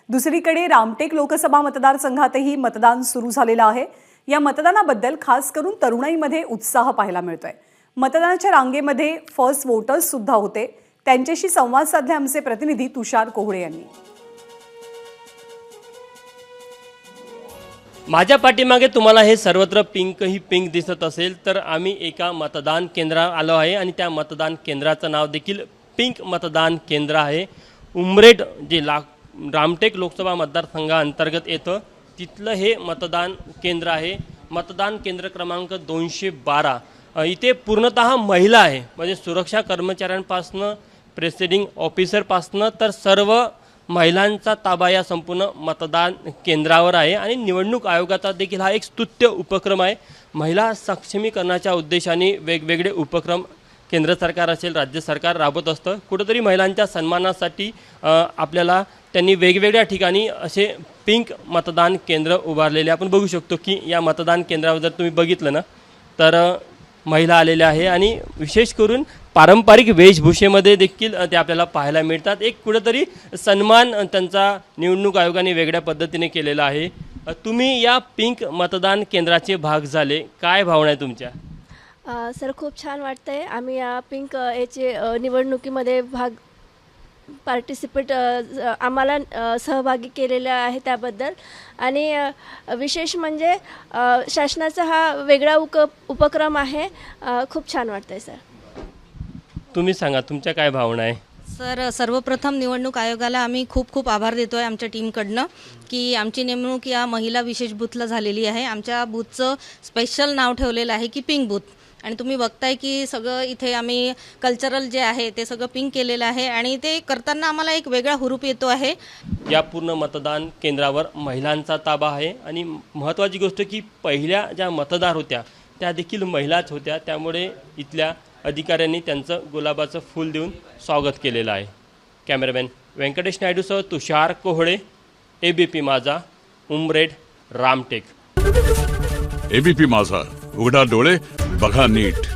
दुसरीकडे रामटेक लोकसभा मतदारसंघातही मतदान सुरू झालेलं आहे। या मतदानाबद्दल खास करून तरुणाईमध्ये उत्साह पाहायला मिळतोय। मतदानाच्या रांगेमध्ये फर्स्ट वोटर्स सुद्धा होते। त्यांच्याशी संवाद साधले आमचे प्रतिनिधी तुषार कोहळे यांनी। माझ्या पाठीमागे तुम्हाला हे सर्वत्र पिंक दिसत असेल तर आम्ही एका मतदान केंद्रावर आलो आहे आणि त्या मतदान केंद्राचं नाव देखील पिंक मतदान केंद्र आहे। उमरेड जे रामटेक लोकसभा मतदारसंघाअंतर्गत येतं तिथलं हे मतदान केंद्र आहे। मतदान केंद्र क्रमांक 212 इथे पूर्णतः महिला आहे, म्हणजे सुरक्षा कर्मचाऱ्यांपासून प्रेसिडिंग ऑफिसरपासून तर सर्व महिलांचा ताबा या संपूर्ण मतदान केंद्रावर आहे। आणि निवडणूक आयोगाचा देखील हा एक स्तुत्य उपक्रम आहे। महिला सक्षमीकरणाच्या उद्देशाने वेगवेगळे उपक्रम केंद्र सरकार असेल राज्य सरकार राबवत असतं। कुठेतरी महिलांच्या सन्मानासाठी आपल्याला त्यांनी वेगवेगळ्या ठिकाणी असे पिंक मतदान केंद्र उभारलेले आपण बघू शकतो की या मतदान केंद्रावर जर तुम्ही बघितलं ना तर महिला आलेल्या आहे आणि विशेष करून पारंपरिक वेशभूषेमध्ये देखील ते आपल्याला पाहायला मिळतात। एक कुठेतरी सन्मान त्यांचा निवडणूक आयोगाने वेगळ्या पद्धतीने केलेला आहे। तुम्ही या पिंक मतदान केंद्राचे भाग झाले, काय भावना आहे तुमच्या? सर खूप छान वाटतंय। आम्ही या पिंक याचे निवडणुकीमध्ये पार्टिसिपेट आम्हाला सहभागी केलेले आहे त्याबद्दल। आणि विशेष म्हणजे शासनाचा हा वेगळा उपक्रम आहे। खूप छान वाटतंय सर। तुम्ही सांगा तुमच्या काय भावना आहे? सर सर्वप्रथम निवडणूक आयोगाला आम्ही खूप आभार देतो आहे आमच्या टीमकडनं की आमची नेमणूक या महिला विशेष बूथला झालेली आहे। आमच्या बूथचं स्पेशल नाव ठेवलेलं आहे की पिंक बूथ। आणि तुम्ही बघताय की सगळं इथे आम्ही कल्चरल जे आहे ते सगळं पिंक केलेलं आहे आणि ते करताना आम्हाला एक वेगळा हुरूप येतो आहे। या पूर्ण मतदान केंद्रावर महिलांचा ताबा आहे आणि महत्त्वाची गोष्ट की पहिल्या ज्या मतदार होत्या त्या देखील महिलाच होत्या, त्यामुळे इथल्या अधिकाऱ्यांनी त्यांचं गुलाबाचं फूल देऊन स्वागत केलेलं आहे। कॅमेरामॅन व्यंकटेश नायडूसह तुषार कोहळे, एबीपी माझा, उमरेड, रामटेक। एबीपी माझा, उघडा डोळे बघा नीट।